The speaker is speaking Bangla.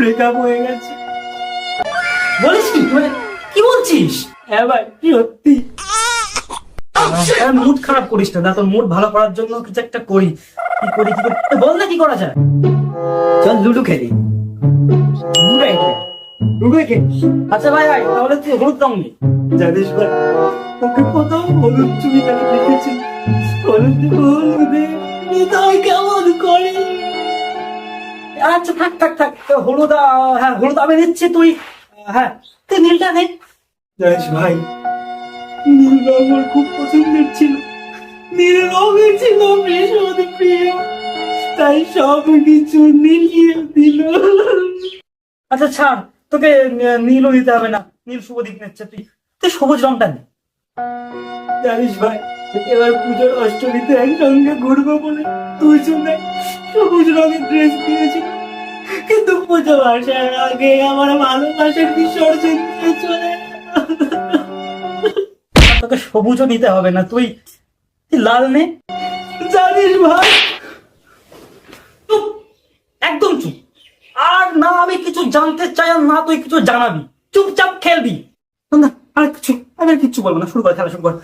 ব্রেকআপ হয়ে গেছে। বলিস কি, মানে কি বলছিস? হ্যাঁ ভাই, সত্যি। মুড খারাপ করিস না, তোর মুড ভালো করার জন্য কিছু একটা করি। কি করি বল না, কি করা যায়? চল লুডো খেলি। লুডো খেলি। আচ্ছা ভাই ভাই, তাহলে তুই হলুদ রং নে। জানিস ভাই, ওকে কোথাও হলুদ চুড়ি দেখেছি। হলুদে হৃদয় কেমন করে। আচ্ছা থাক থাক থাক, হলুদ, হ্যাঁ হলুদ আমি নিচ্ছি, তুই হ্যাঁ তুই নীলটা নে। জানিস ভাই, নীল রং আমার খুব পছন্দের ছিল। নীল রঙে ছিল ভীষণ প্রিয়, তাই সব কিছু নীলিয়ে দিল। আচ্ছা ছাড়, তোকে নীলও দিতে হবে না, নীল শুভ দিক নিচ্ছে, তুই তুই সবুজ রংটা নে। জানিস ভাই, এবার পুজোর অষ্টমীতে একসঙ্গে ঘুরবো বলে দুজনে সবুজ রঙের ড্রেস কিনেছি, কিন্তু পুজো আসার আগে আমার ভালোবাসার বিসর্জন দিয়ে চলে। তোকে সবুজও নিতে হবে না, তুই লাল নে। জানিস ভাই, চুপ, একদম চুপ। আর না আমি কিছু জানতে চাই, আর না তুই কিছু জানাবি। চুপচাপ খেলবি। না আর কিছু বলবো না, শুরু কর, খেলা শুরু কর।